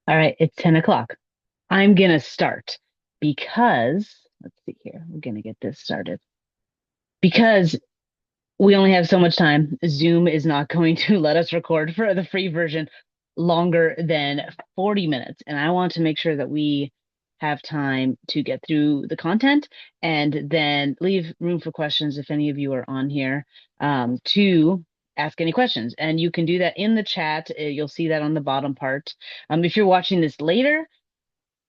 All right, it's 10 o'clock. I'm gonna start because let's see here. We're gonna get this started because we only have so much time. Zoom is not going to let us record for the free version longer than 40 minutes. And I want to make sure that we have time to get through the content and then leave room for questions if any of you are on here to ask any questions. And you can do that in the chat. You'll see that on the bottom part. If you're watching this later,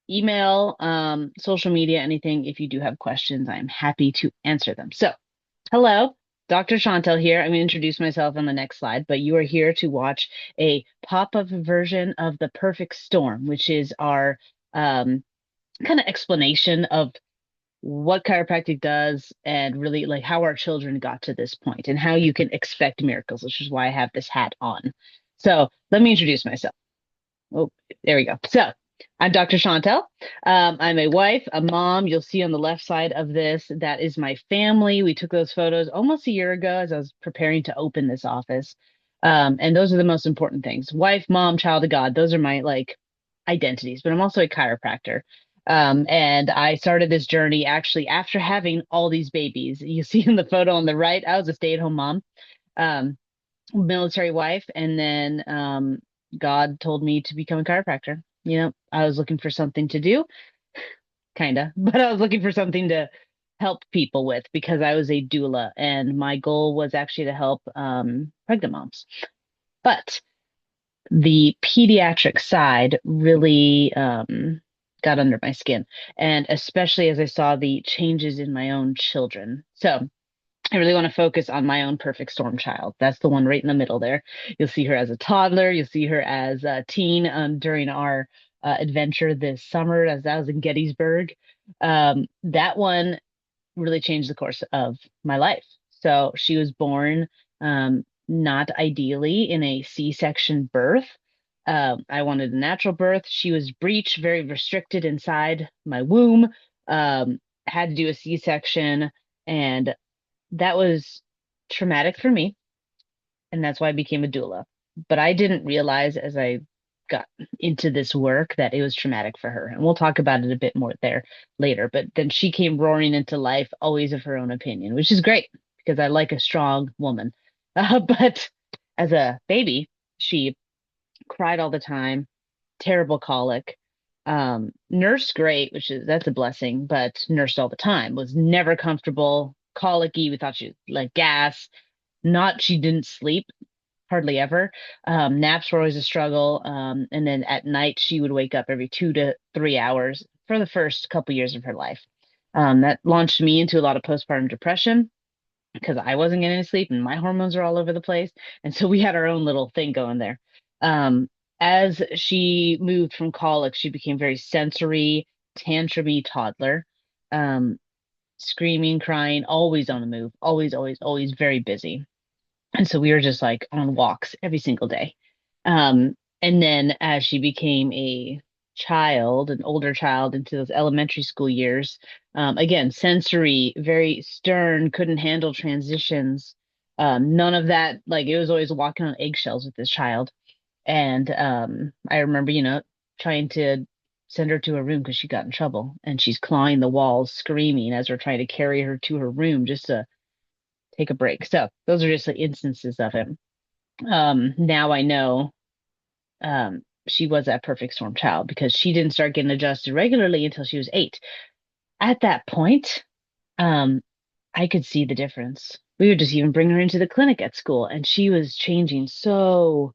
email, social media, anything. If you do have questions, I'm happy to answer them. So, hello, Dr. Chantal here. I'm going to introduce myself on the next slide, but you are here to watch a pop-up version of The Perfect Storm, which is our kind of explanation of what chiropractic does and really like how our children got to this point and how you can expect miracles, which is why I have this hat on. So let me introduce myself. Oh, there we go. So I'm Dr. Chantel. I'm a wife, a mom. You'll see on the left side of this, that is my family. We took those photos almost a year ago as I was preparing to open this office. And those are the most important things. Wife, mom, child of God. Those are my like identities, but I'm also a chiropractor. And I started this journey actually after having all these babies. You see in the photo on the right, I was a stay-at-home mom. Um, Military wife, and then God told me to become a chiropractor. I was looking for something to do, kind of, but I was looking for something to help people with because I was a doula, and my goal was actually to help pregnant moms. But the pediatric side really got under my skin, and especially as I saw the changes in my own children. So I really want to focus on my own perfect storm child. That's the one right in the middle there. You'll see her as a toddler. You'll see her as a teen during our adventure this summer, as that was in Gettysburg. That one really changed the course of my life. So she was born not ideally in a C-section birth. I wanted a natural birth. She was breech, very restricted inside my womb. Had to do a C-section, and that was traumatic for me, and that's why I became a doula. But I didn't realize as I got into this work that it was traumatic for her. And we'll talk about it a bit more there later. But then she came roaring into life, always of her own opinion, which is great because I like a strong woman. But as a baby, she cried all the time, terrible colic. Nursed great, that's a blessing, but nursed all the time, was never comfortable, colicky. We thought she was like gas. Not, she didn't sleep hardly ever. Naps were always a struggle. And then at night, she would wake up every 2 to 3 hours for the first couple years of her life. That launched me into a lot of postpartum depression because I wasn't getting any sleep and my hormones are all over the place. And so we had our own little thing going there. Um, as she moved from colic, she became very sensory, tantrumy toddler, um, screaming, crying, always on the move, always, always, always very busy. And so we were just like on walks every single day. And then as she became a child, an older child into those elementary school years, again, sensory, very stern, couldn't handle transitions. None of that, like it was always walking on eggshells with this child. And I remember, trying to send her to her room because she got in trouble and she's clawing the walls, screaming as we're trying to carry her to her room just to take a break. So those are just the instances of it. Now I know she was that perfect storm child because she didn't start getting adjusted regularly until she was 8. At that point, um, I could see the difference. We would just even bring her into the clinic at school, and she was changing so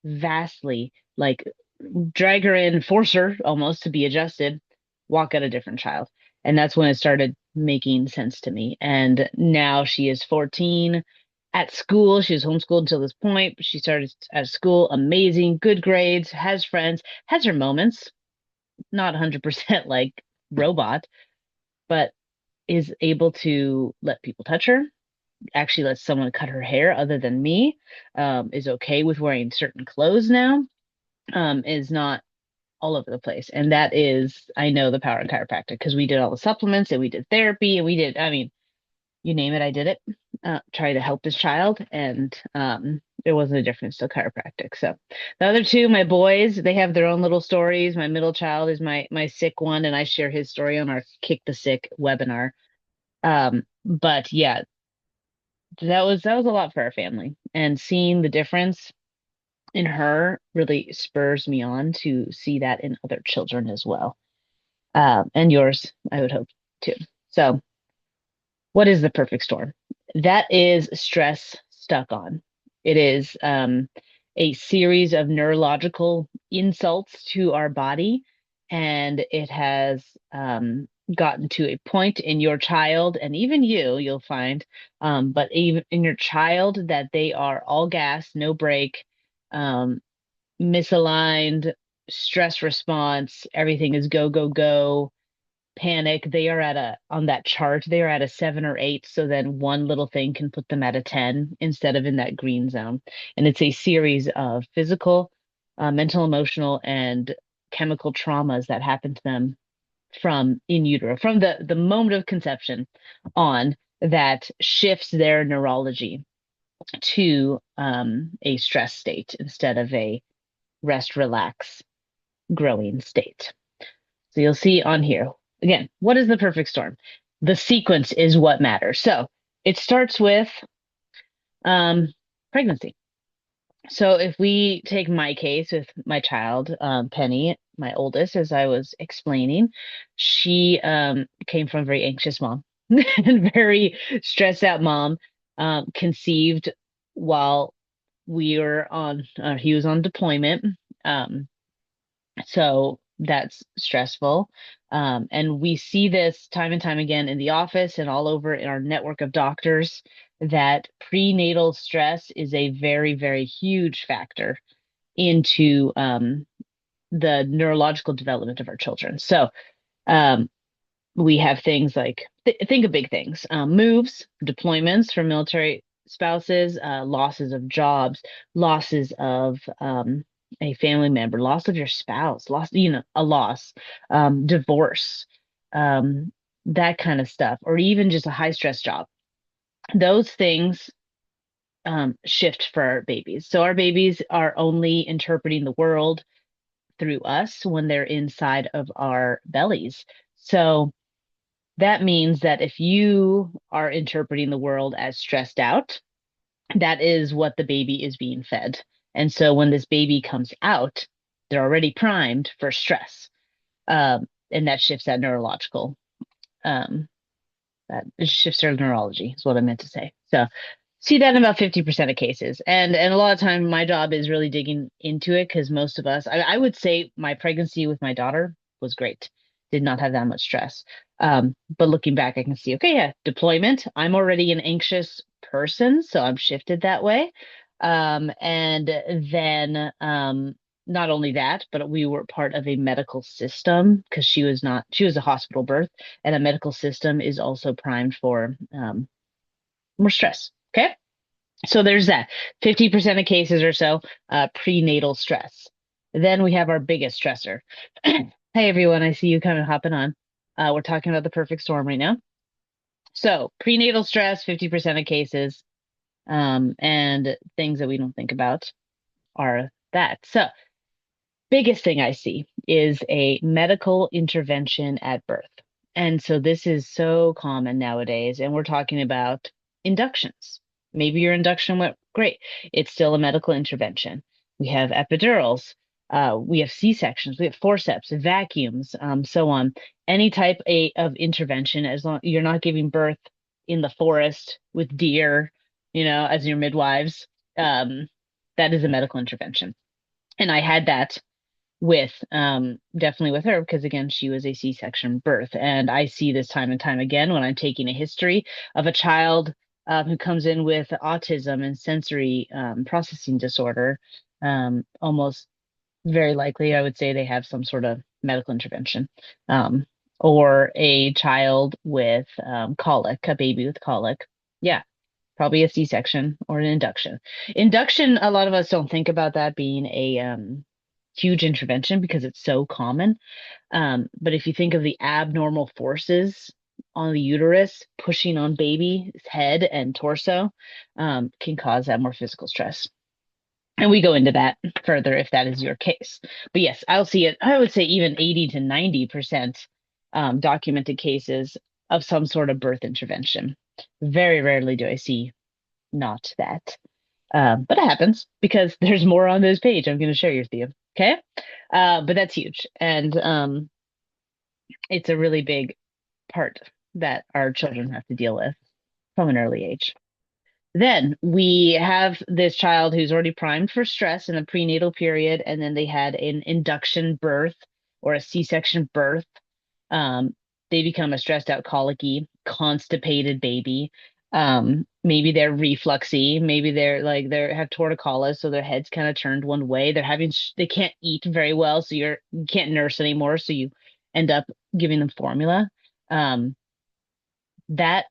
vastly. Like drag her in, force her almost to be adjusted, walk out a different child. And that's when it started making sense to me. And now she is 14 at school. She was homeschooled until this point. She started at school, amazing, good grades, has friends, has her moments, not 100% like robot, but is able to let people touch her, actually lets someone cut her hair other than me, is okay with wearing certain clothes now, is not all over the place. And that is, I know, the power of chiropractic because we did all the supplements and we did therapy and we did, I mean, you name it, I did it. Try to help this child, and there wasn't a difference to chiropractic. So the other two, my boys, they have their own little stories. My middle child is my sick one, and I share his story on our Kick the Sick webinar. But yeah, that was a lot for our family, and seeing the difference in her really spurs me on to see that in other children as well. And yours, I would hope too. So, what is the perfect storm? That is stress stuck on. It is a series of neurological insults to our body, and it has gotten to a point in your child, and even you'll find, but even in your child, that they are all gas, no break, um, misaligned, stress response, everything is go, go, go, panic. They are at a, on that chart, they are at a 7 or 8. So then one little thing can put them at a 10 instead of in that green zone. And it's a series of physical, mental, emotional, and chemical traumas that happen to them from in utero, from the moment of conception on, that shifts their neurology to a stress state instead of a rest, relax, growing state. So you'll see on here, again, what is the perfect storm? The sequence is what matters. So it starts with um, pregnancy. So if we take my case with my child, Penny, my oldest, as I was explaining, she came from a very anxious mom and very stressed out mom, conceived while he was on deployment. Um, So that's stressful. And we see this time and time again in the office and all over in our network of doctors, that prenatal stress is a very, very huge factor into the neurological development of our children. So um, we have things like, think of big things, moves, deployments for military spouses, losses of jobs, losses of a family member, loss of your spouse, loss, a loss, divorce, um, that kind of stuff, or even just a high stress job. Those things shift for our babies. So our babies are only interpreting the world through us when they're inside of our bellies. So that means that if you are interpreting the world as stressed out, that is what the baby is being fed. And so when this baby comes out, they're already primed for stress. And that shifts that neurological, um, that shifts their neurology, is what I meant to say. So see that in about 50% of cases. And a lot of time my job is really digging into it, because most of us, I would say my pregnancy with my daughter was great. Did not have that much stress. But looking back, I can see, okay, yeah, deployment. I'm already an anxious person, so I'm shifted that way. And then not only that, but we were part of a medical system, because she was a hospital birth, and a medical system is also primed for more stress. Okay. So there's that 50% of cases or so, prenatal stress. Then we have our biggest stressor. Hey, everyone, I see you kind of hopping on. We're talking about the perfect storm right now. So prenatal stress, 50% of cases, and things that we don't think about are that. So biggest thing I see is a medical intervention at birth. And so this is so common nowadays. And we're talking about inductions. Maybe your induction went great. It's still a medical intervention. We have epidurals. We have C-sections. We have forceps, vacuums, so on. Any type of intervention, as long you're not giving birth in the forest with deer, as your midwives, that is a medical intervention. And I had that with definitely with her, because again, she was a C-section birth. And I see this time and time again when I'm taking a history of a child who comes in with autism and sensory processing disorder. Almost very likely, I would say they have some sort of medical intervention. Or a child with colic, a baby with colic. Yeah, probably a C-section or an induction. Induction, a lot of us don't think about that being a huge intervention because it's so common. But if you think of the abnormal forces on the uterus pushing on baby's head and torso can cause that more physical stress. And we go into that further if that is your case. But yes, I'll see it. I would say even 80 to 90% documented cases of some sort of birth intervention. Very rarely do I see not that. But it happens because there's more on this page I'm going to share with you. Okay. But that's huge. And it's a really big part that our children have to deal with from an early age. Then we have this child who's already primed for stress in the prenatal period, and then they had an induction birth or a C-section birth. They become a stressed out, colicky, constipated baby. Maybe they're refluxy, maybe they have torticollis, so their head's kind of turned one way. They can't eat very well, so you can't nurse anymore, so you end up giving them formula. Um, that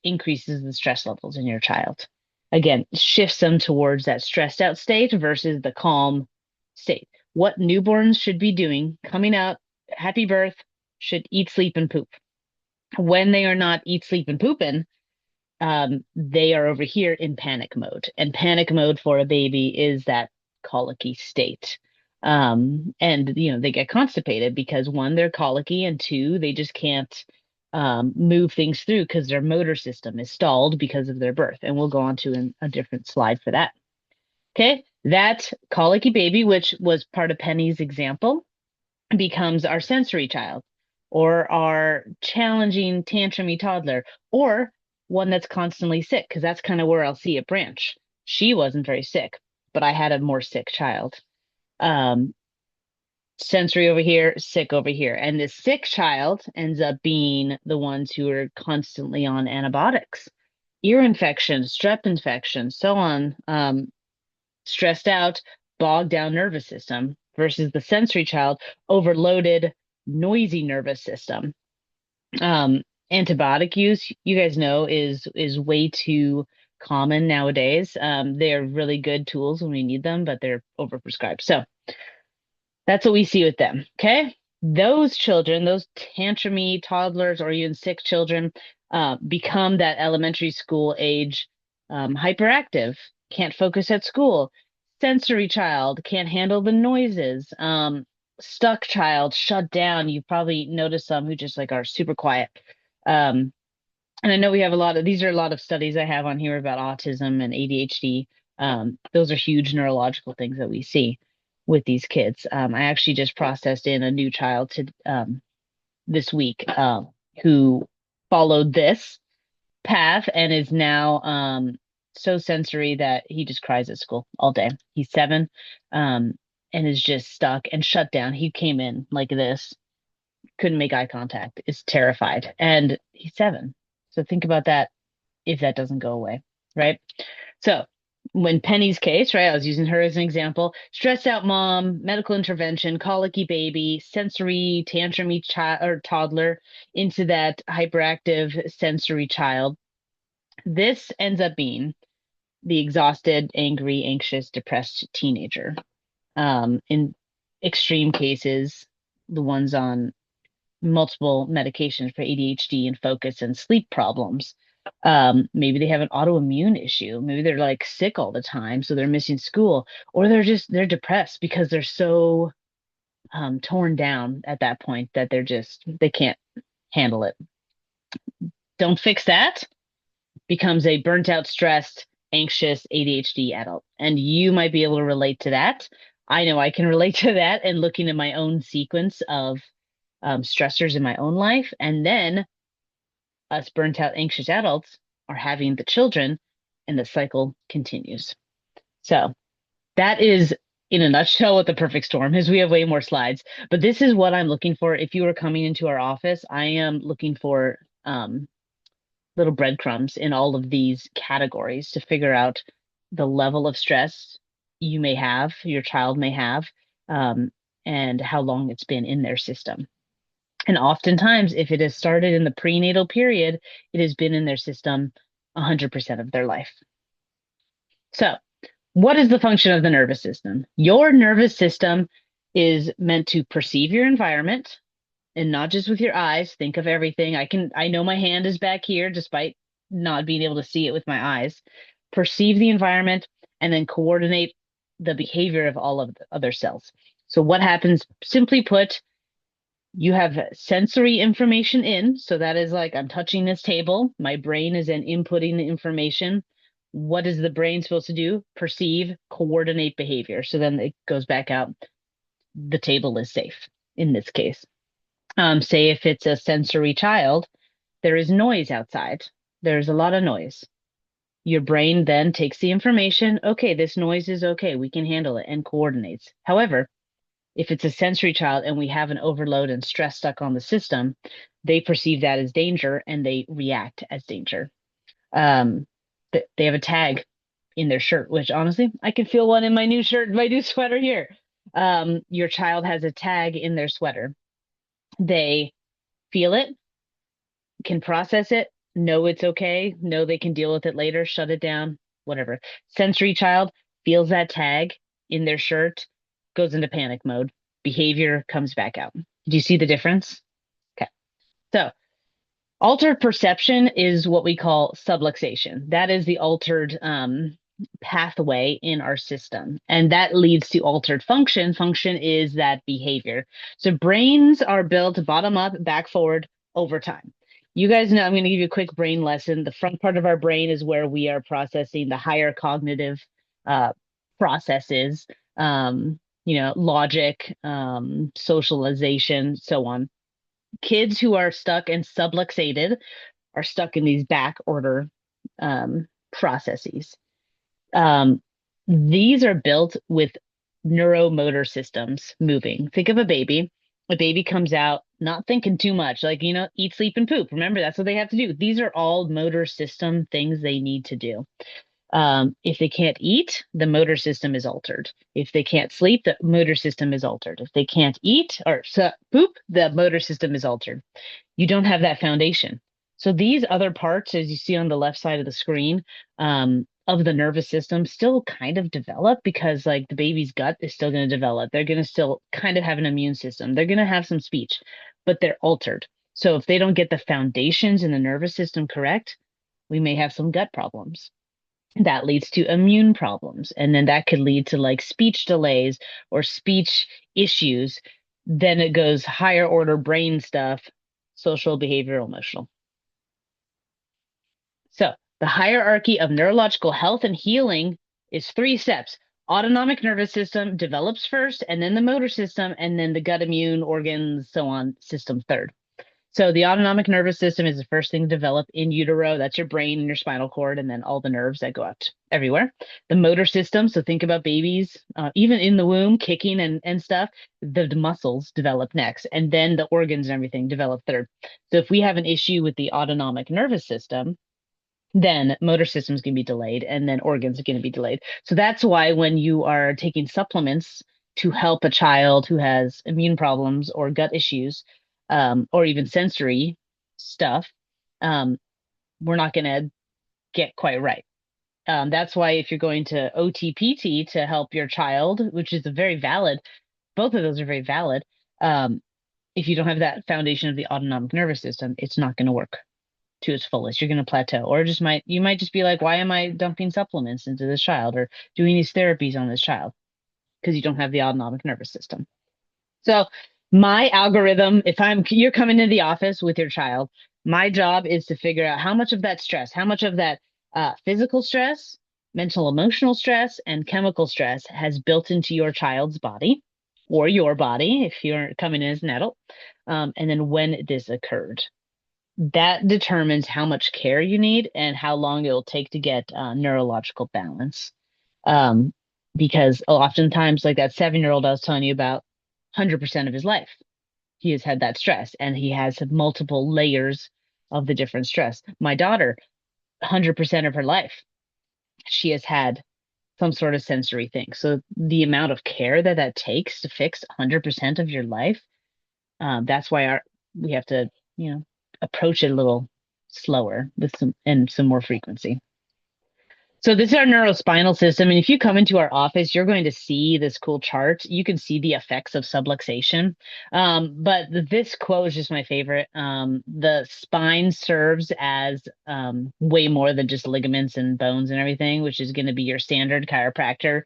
increases the stress levels in your child. Again, shifts them towards that stressed out state versus the calm state. What newborns should be doing coming out, happy birth, should eat, sleep, and poop. When they are not eat, sleep, and pooping, they are over here in panic mode. And panic mode for a baby is that colicky state. And they get constipated because one, they're colicky, and two, they just can't move things through because their motor system is stalled because of their birth. And we'll go on to a different slide for that. Okay, that colicky baby, which was part of Penny's example, becomes our sensory child or our challenging tantrumy toddler or one that's constantly sick, because that's kind of where I'll see it branch. She wasn't very sick, but I had a more sick child. Um, Sensory over here, sick over here. And this sick child ends up being the ones who are constantly on antibiotics, ear infections, strep infections, so on. Stressed out, bogged down nervous system versus the sensory child, overloaded, noisy nervous system. Antibiotic use, you guys know, is way too common nowadays. They're really good tools when we need them, but they're overprescribed. So that's what we see with them. Okay. Those children, those tantrumy toddlers or even sick children, become that elementary school age hyperactive, can't focus at school, sensory child, can't handle the noises, stuck child, shut down. You've probably noticed some who just like are super quiet. Um, and I know we have these are a lot of studies I have on here about autism and ADHD. Those are huge neurological things that we see with these kids. I actually just processed in a new child this week who followed this path and is now so sensory that he just cries at school all day. He's 7 and is just stuck and shut down. He came in like this, couldn't make eye contact, is terrified, and he's 7. So think about that if that doesn't go away, right? So when Penny's case, right, I was using her as an example, stressed out mom, medical intervention, colicky baby, sensory tantrumy child or toddler into that hyperactive sensory child. This ends up being the exhausted, angry, anxious, depressed teenager. In extreme cases, the ones on multiple medications for ADHD and focus and sleep problems. Maybe they have an autoimmune issue. Maybe they're like sick all the time, so they're missing school, or they're depressed because they're so torn down at that point that they can't handle it. Don't fix that, becomes a burnt out, stressed, anxious ADHD adult. And you might be able to relate to that. I know I can relate to that and looking at my own sequence of stressors in my own life. And then us burnt out, anxious adults are having the children, and the cycle continues. So that is, in a nutshell, what the perfect storm is. We have way more slides, but this is what I'm looking for. If you are coming into our office, I am looking for little breadcrumbs in all of these categories to figure out the level of stress you may have, your child may have, and how long it's been in their system. And oftentimes, if it has started in the prenatal period, it has been in their system 100% of their life. So, what is the function of the nervous system? Your nervous system is meant to perceive your environment, and not just with your eyes. Think of everything. I know my hand is back here despite not being able to see it with my eyes. Perceive the environment and then coordinate the behavior of all of the other cells. So what happens, simply put, you have sensory information in. So that is like I'm touching this table. My brain is then inputting the information. What is the brain supposed to do? Perceive, coordinate behavior. So then it goes back out. The table is safe in this case. Say if it's a sensory child, there is noise outside. There's a lot of noise. Your brain then takes the information. Okay, this noise is okay. We can handle it and coordinates. However, if it's a sensory child and we have an overload and stress stuck on the system, they perceive that as danger and they react as danger. Um, they have a tag in their shirt, which honestly, I can feel one in my new shirt, my new sweater here. Your child has a tag in their sweater. They feel it, can process it, know it's okay, know they can deal with it later, shut it down, whatever. Sensory child feels that tag in their shirt, goes into panic mode, behavior comes back out. Do you see the difference? Okay. So altered perception is what we call subluxation. That is the altered pathway in our system. And that leads to altered function. Function is that behavior. So brains are built bottom up, back forward over time. You guys know, I'm going to give you a quick brain lesson. The front part of our brain is where we are processing the higher cognitive uh, processes, logic, socialization, so on. Kids who are stuck and subluxated are stuck in these back order processes. Um, these are built with neuromotor systems moving. Think of a baby. A baby comes out not thinking too much, like, eat, sleep, and poop. Remember, that's what they have to do. These are all motor system things they need to do. If they can't eat, the motor system is altered. If they can't sleep, the motor system is altered. If they can't eat or poop, the motor system is altered. You don't have that foundation. So these other parts, as you see on the left side of the screen, of the nervous system still kind of develop because like the baby's gut is still going to develop. They're going to still kind of have an immune system. They're going to have some speech, but they're altered. So if they don't get the foundations in the nervous system correct, we may have some gut problems. That leads to immune problems. And then that could lead to like speech delays or speech issues. Then it goes higher order brain stuff, social, behavioral, emotional. So the hierarchy of neurological health and healing is three steps. Autonomic nervous system develops first, and then the motor system, and then the gut immune organs, so on, system third. So the autonomic nervous system is the first thing to develop in utero. That's your brain and your spinal cord, and then all the nerves that go out everywhere. The motor system. So think about babies, even in the womb, kicking and stuff. The muscles develop next, and then the organs and everything develop third. So if we have an issue with the autonomic nervous system, then motor systems can be delayed, and then organs are going to be delayed. So that's why when you are taking supplements to help a child who has immune problems or gut issues, or even sensory stuff, um, we're not going to get quite right. That's why if you're going to OTPT to help your child, which is a very valid, both of those are very valid. If you don't have that foundation of the autonomic nervous system, it's not going to work to its fullest. You're going to plateau, or you might just be like, why am I dumping supplements into this child or doing these therapies on this child? Because you don't have the autonomic nervous system. So my algorithm, if you're coming into the office with your child, my job is to figure out how much of that stress, how much of that physical stress, mental, emotional stress, and chemical stress has built into your child's body or your body if you're coming in as an adult, and then when this occurred. That determines how much care you need and how long it will take to get neurological balance. Um, because oftentimes, like that 7-year-old I was telling you about, 100% of his life, he has had that stress and he has multiple layers of the different stress. My daughter, 100% of her life, she has had some sort of sensory thing. So the amount of care that takes to fix 100% of your life, that's why we have to, approach it a little slower with some more frequency. So this is our neurospinal system, and if you come into our office, you're going to see this cool chart. You can see the effects of subluxation. But this quote is just my favorite. The spine serves as way more than just ligaments and bones and everything, which is going to be your standard chiropractor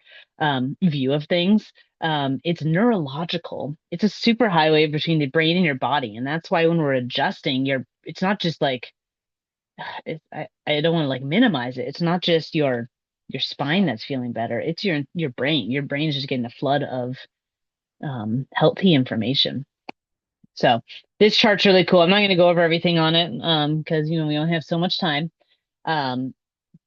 view of things. It's neurological. It's a super highway between the brain and your body, and that's why when we're adjusting, it's not just like I don't want to like minimize it. It's not just your spine that's feeling better. It's your brain. Your brain is just getting a flood of healthy information. So this chart's really cool. I'm not going to go over everything on it because we only have so much time. Um,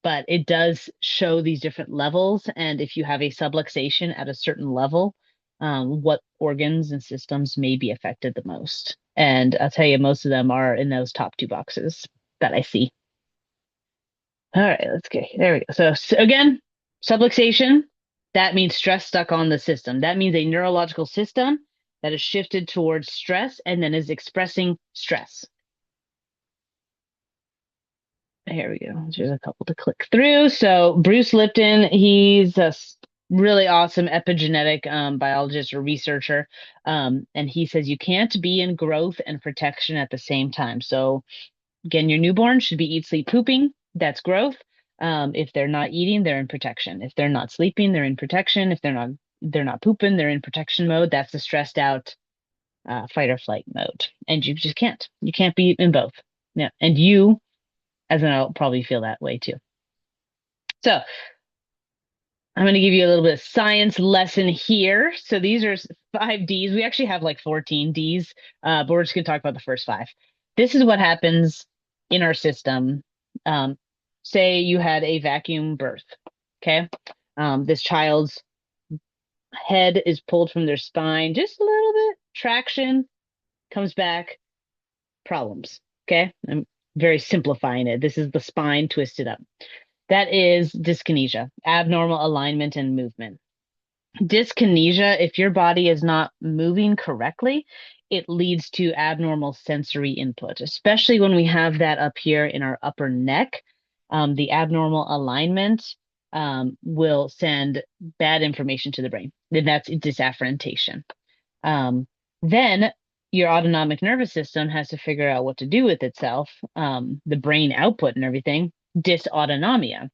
but it does show these different levels, and if you have a subluxation at a certain level, what organs and systems may be affected the most. And I'll tell you, most of them are in those top two boxes that I see. All right, let's get there we go. So again, subluxation, that means stress stuck on the system. That means a neurological system that is shifted towards stress and then is expressing stress. Here we go. There's a couple to click through. So Bruce Lipton, he's a really awesome epigenetic biologist or researcher. And he says you can't be in growth and protection at the same time. So again, your newborn should be eat, sleep, pooping. That's growth. If they're not eating, they're in protection. If they're not sleeping, they're in protection. If they're not pooping, they're in protection mode. That's the stressed out fight or flight mode. And you just can't. You can't be in both. Yeah. And you, as an adult, probably feel that way too. So I'm going to give you a little bit of science lesson here. So these are 5 Ds. We actually have like 14 Ds, but we're just going to talk about the first five. This is what happens in our system. Um, Say you had a vacuum birth. Okay. This child's head is pulled from their spine just a little bit, traction comes back, problems. Okay. I'm very simplifying it. This is the spine twisted up. That is dyskinesia, abnormal alignment and movement. Dyskinesia, if your body is not moving correctly, it leads to abnormal sensory input, especially when we have that up here in our upper neck. The abnormal alignment will send bad information to the brain. Then that's disafferentation. Um, then your autonomic nervous system has to figure out what to do with itself, the brain output and everything, dysautonomia,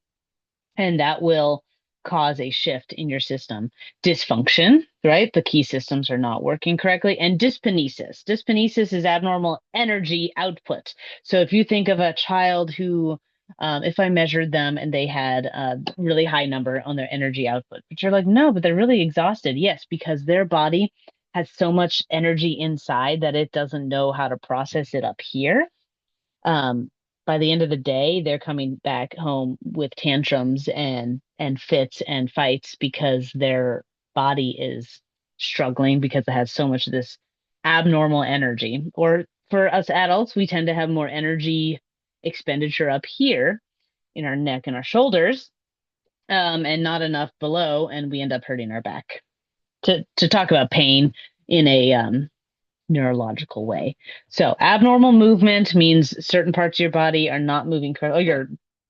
and that will cause a shift in your system. Dysfunction, right? The key systems are not working correctly. And dyskinesis. Dyskinesis is abnormal energy output. So if you think of a child who, if I measured them and they had a really high number on their energy output, but you're like, no, but they're really exhausted. Yes, because their body has so much energy inside that it doesn't know how to process it up here. um, by the end of the day, they're coming back home with tantrums and fits and fights because their body is struggling because it has so much of this abnormal energy. Or for us adults, we tend to have more energy expenditure up here in our neck and our shoulders, and not enough below, and we end up hurting our back. To talk about pain in a neurological way. So abnormal movement means certain parts of your body are not moving correctly, or your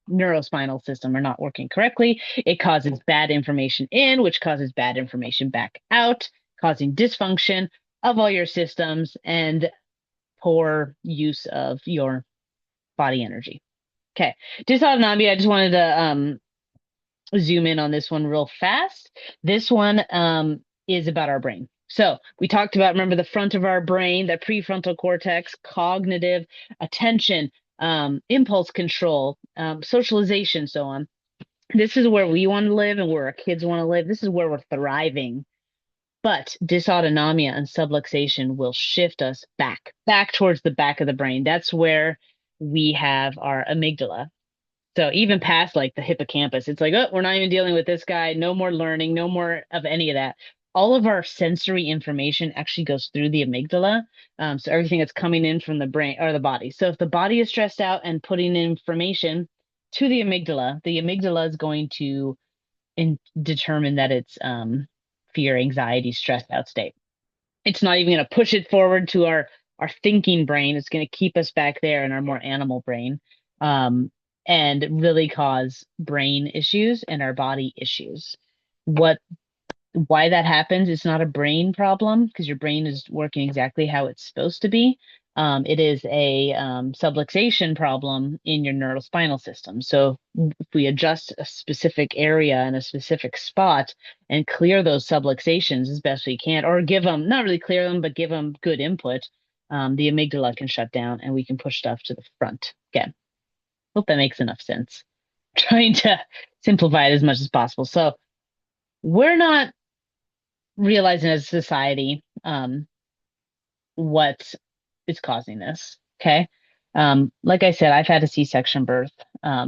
neurospinal system are not working correctly. It causes bad information in, which causes bad information back out, causing dysfunction of all your systems and poor use of your body energy. Okay. Dysautonomia, I just wanted to zoom in on this one real fast. This one is about our brain. So we talked about, remember the front of our brain, the prefrontal cortex, cognitive, attention, impulse control, socialization, so on. This is where we want to live and where our kids want to live. This is where we're thriving. But dysautonomia and subluxation will shift us back towards the back of the brain. That's where we have our amygdala. So even past like the hippocampus, it's like, oh, we're not even dealing with this guy. No more learning, no more of any of that. All of our sensory information actually goes through the amygdala. So everything that's coming in from the brain or the body. So if the body is stressed out and putting information to the amygdala is going to determine that it's fear, anxiety, stressed out state. It's not even going to push it forward to our thinking brain. It's going to keep us back there in our more animal brain. Um, and really cause brain issues and our body issues. What Why that happens, it's not a brain problem because your brain is working exactly how it's supposed to be. It is a subluxation problem in your neurospinal system. So if we adjust a specific area in a specific spot and clear those subluxations as best we can, or give them, not really clear them, but give them good input, the amygdala can shut down and we can push stuff to the front. Again, hope that makes enough sense. Trying to simplify it as much as possible. So we're not realizing as a society what is causing this. Okay. Like I said, I've had a C-section birth.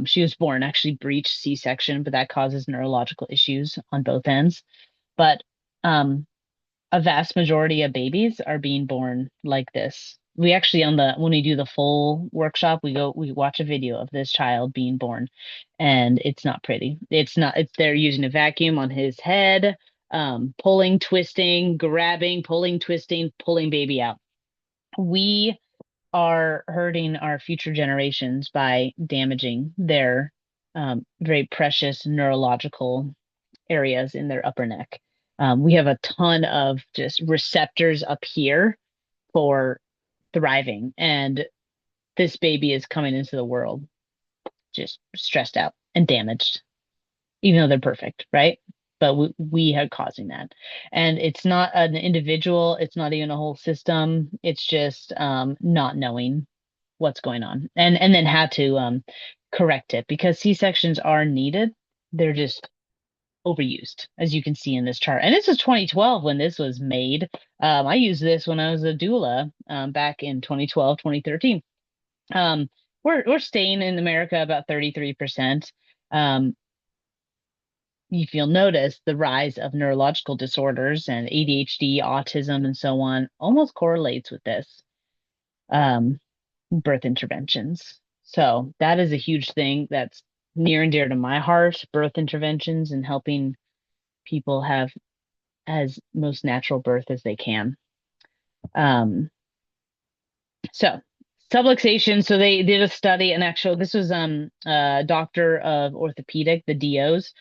She was born actually breech C-section, but that causes neurological issues on both ends. But um, a vast majority of babies are being born like this. We actually when we do the full workshop, we watch a video of this child being born, and it's not pretty. It's not, it's they're using a vacuum on his head, pulling, twisting, grabbing, pulling, twisting, pulling baby out. We are hurting our future generations by damaging their very precious neurological areas in their upper neck. We have a ton of just receptors up here for thriving, and this baby is coming into the world just stressed out and damaged, even though they're perfect, right? But we are causing that. And it's not an individual, it's not even a whole system. It's just not knowing what's going on and then how to correct it because C-sections are needed. They're just overused, as you can see in this chart. And this was 2012 when this was made. I used this when I was a doula back in 2012, 2013. We're staying in America about 33%. Um, if you'll notice, the rise of neurological disorders and ADHD, autism, and so on almost correlates with this birth interventions. So that is a huge thing that's near and dear to my heart, birth interventions and helping people have as most natural birth as they can. Um, so subluxation. So they did a study, and actually, this was a doctor of orthopedic, the DOs,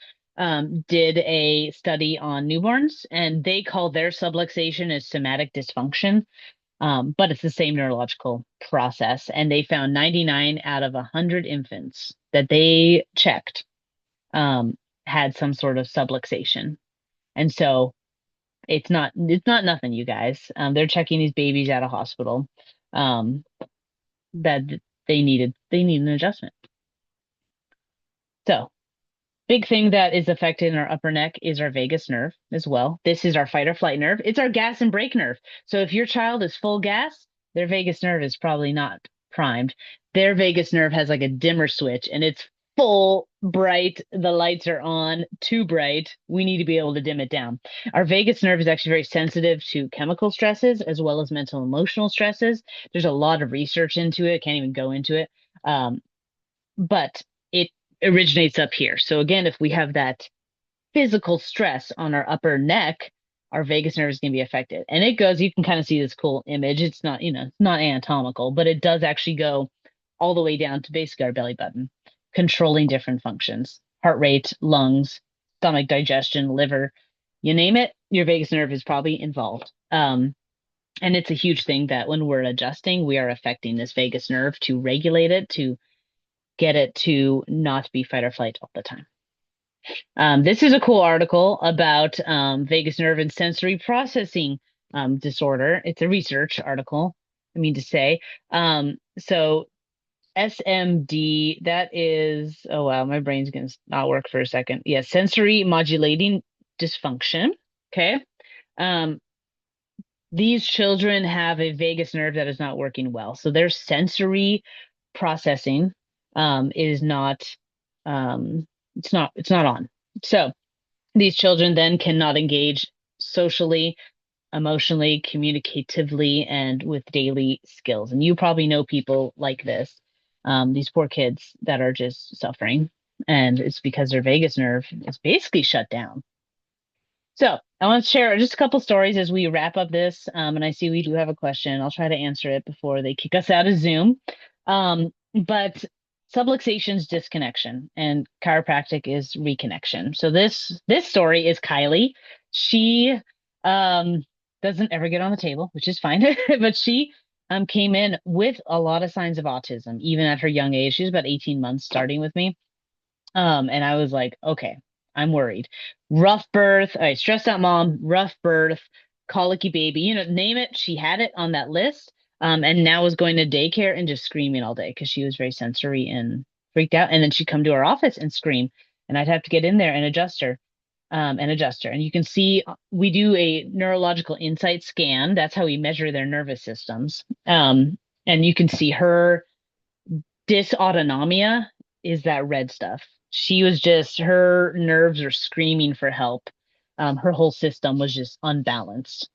did a study on newborns, and they call their subluxation as somatic dysfunction. But it's the same neurological process. And they found 99 out of 100 infants that they checked had some sort of subluxation. And so it's not nothing, you guys. They're checking these babies at a hospital um, that they need an adjustment. So big thing that is affected in our upper neck is our vagus nerve as well. This is our fight or flight nerve. It's our gas and brake nerve. So if your child is full gas, their vagus nerve is probably not primed. Their vagus nerve has like a dimmer switch and it's full bright. The lights are on, too bright. We need to be able to dim it down. Our vagus nerve is actually very sensitive to chemical stresses as well as mental emotional stresses. There's a lot of research into it. Can't even go into it. But it originates up here. So again, if we have that physical stress on our upper neck, our vagus nerve is going to be affected. And it goes, you can kind of see this cool image. It's not, it's not anatomical, but it does actually go all the way down to basically our belly button, controlling different functions, heart rate, lungs, stomach, digestion, liver, you name it, your vagus nerve is probably involved. And it's a huge thing that when we're adjusting, we are affecting this vagus nerve to regulate it, to get it to not be fight or flight all the time. This is a cool article about vagus nerve and sensory processing disorder. It's a research article, I mean to say. So SMD, that is, oh wow, my brain's going to not work for a second. Yeah, sensory modulating dysfunction. Okay. Um, these children have a vagus nerve that is not working well. So their sensory processing is not it's not on. So these children then cannot engage socially, emotionally, communicatively, and with daily skills. And you probably know people like this, these poor kids that are just suffering, and it's because their vagus nerve is basically shut down. So I want to share just a couple stories as we wrap up this. And I see we do have a question. I'll try to answer it before they kick us out of Zoom. But subluxation's disconnection and chiropractic is reconnection. So this story is Kylie. She um doesn't ever get on the table, which is fine, but she came in with a lot of signs of autism, even at her young age. She was about 18 months starting with me. And I was like, okay, I'm worried. Rough birth, all right, stressed out mom, rough birth, colicky baby, name it. She had it on that list. And now was going to daycare and just screaming all day because she was very sensory and freaked out. And then she'd come to our office and scream, and I'd have to get in there and adjust her, and adjust her. And you can see we do a neurological insight scan. That's how we measure their nervous systems. And you can see her dysautonomia is that red stuff. She was just, her nerves are screaming for help. Her whole system was just unbalanced.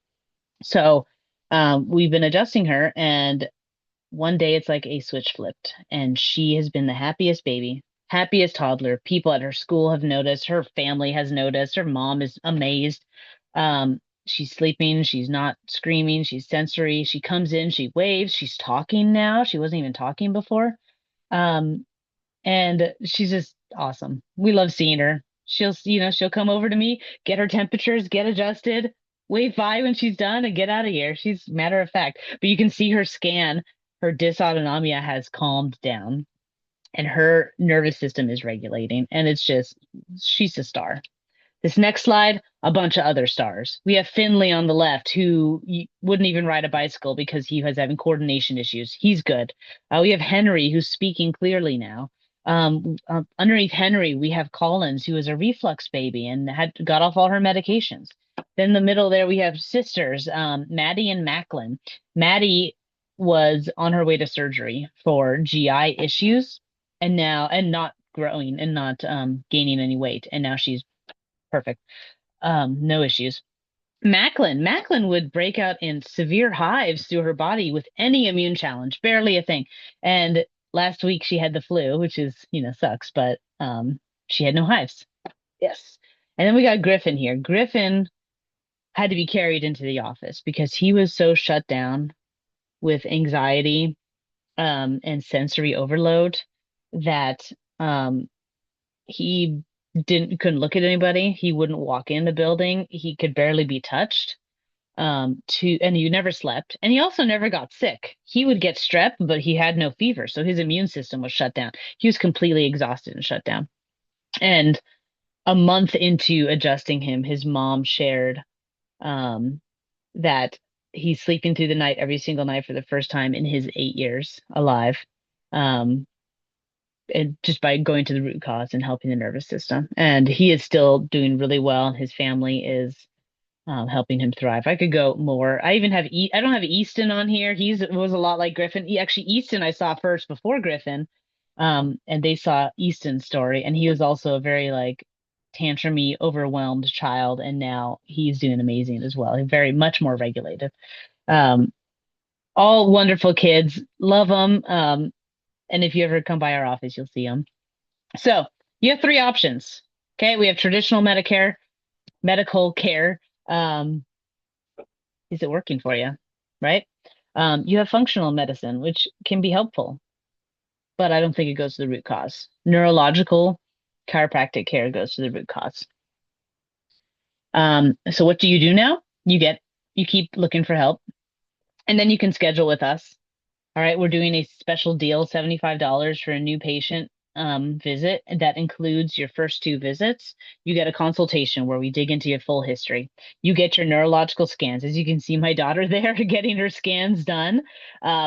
So we've been adjusting her, and one day it's like a switch flipped, and she has been the happiest baby, happiest toddler. People at her school have noticed, her family has noticed, her mom is amazed. She's sleeping, she's not screaming, she's sensory. She comes in, she waves, she's talking now. She wasn't even talking before. Um, and she's just awesome. We love seeing her. She'll come over to me, get her temperatures, get adjusted, wave bye when she's done, and get out of here. She's matter of fact. But you can see her scan. Her dysautonomia has calmed down, and her nervous system is regulating. And it's just, she's a star. This next slide, a bunch of other stars. We have Finley on the left, who wouldn't even ride a bicycle because he was having coordination issues. He's good. We have Henry, who's speaking clearly now. Underneath Henry, we have Collins, who is a reflux baby and had got off all her medications. Then in the middle there, we have sisters, Maddie and Macklin. Maddie was on her way to surgery for GI issues, and not growing and not gaining any weight, and now she's perfect. No issues. Macklin would break out in severe hives through her body with any immune challenge, barely a thing. And last week she had the flu, which is, sucks, but she had no hives. Yes. And then we got Griffin here. Griffin had to be carried into the office because he was so shut down with anxiety and sensory overload that he couldn't look at anybody. He wouldn't walk in the building. He could barely be touched. And he never slept. And he also never got sick. He would get strep, but he had no fever. So his immune system was shut down. He was completely exhausted and shut down. And a month into adjusting him, his mom shared um, that he's sleeping through the night every single night for the first time in his 8 years alive. Um, and just by going to the root cause and helping the nervous system. And he is still doing really well. His family is helping him thrive. I could go more. I even have I don't have Easton on here. He's was a lot like Griffin. Actually, Easton I saw first before Griffin, and they saw Easton's story, and he was also a very like tantrumy, overwhelmed child, and now he's doing amazing as well. He's very much more regulated. Um, all wonderful kids, love them. And if you ever come by our office, you'll see them. So you have three options. Okay, we have traditional Medicare, medical care. Um, is it working for you? Right? You have functional medicine, which can be helpful, but I don't think it goes to the root cause. Neurological chiropractic care goes to the root cause. So what do you do now? You keep looking for help, and then you can schedule with us. All right, we're doing a special deal, $75 for a new patient visit. And that includes your first two visits. You get a consultation where we dig into your full history. You get your neurological scans. As you can see, my daughter there getting her scans done.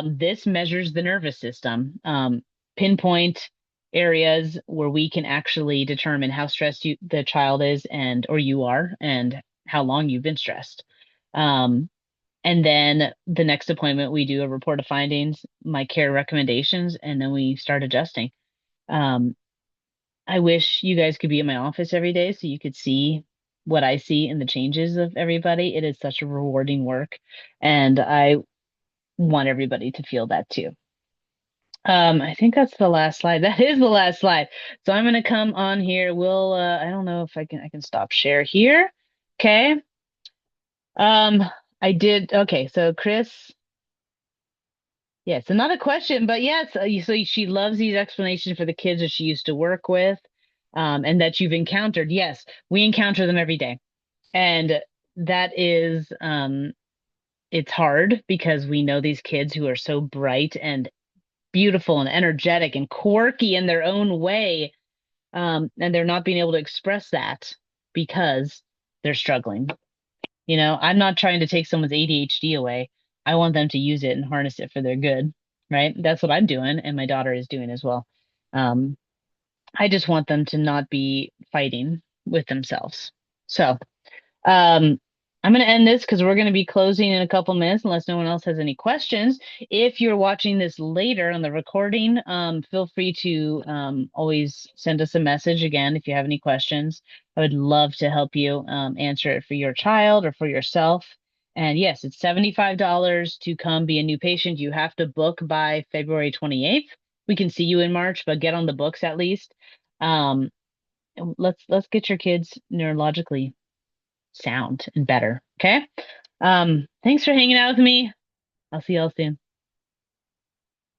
This measures the nervous system, pinpoint areas where we can actually determine how stressed the child is or you are, and how long you've been stressed. Um, and then the next appointment, we do a report of findings, my care recommendations, and then we start adjusting. Um, I wish you guys could be in my office every day so you could see what I see in the changes of everybody. It is such a rewarding work, and I want everybody to feel that too. I think that's the last slide. That is the last slide. So I'm going to come on here. I don't know if I can stop share here. Okay. Um, I did. Okay. So Chris, Yeah, so not a question, but yes, so she loves these explanations for the kids that she used to work with, and that you've encountered. Yes, we encounter them every day. And that is, it's hard because we know these kids who are so bright and beautiful and energetic and quirky in their own way, and they're not being able to express that because they're struggling. I'm not trying to take someone's ADHD away. I want them to use it and harness it for their good, right? That's what I'm doing, and my daughter is doing as well. Um, I just want them to not be fighting with themselves. So, um, I'm going to end this because we're going to be closing in a couple minutes unless no one else has any questions. If you're watching this later on the recording, feel free to always send us a message again if you have any questions. I would love to help you answer it for your child or for yourself. And yes, it's $75 to come be a new patient. You have to book by February 28th. We can see you in March, but get on the books at least. Um, let's get your kids neurologically sound and better. Okay. Thanks for hanging out with me. I'll see y'all soon.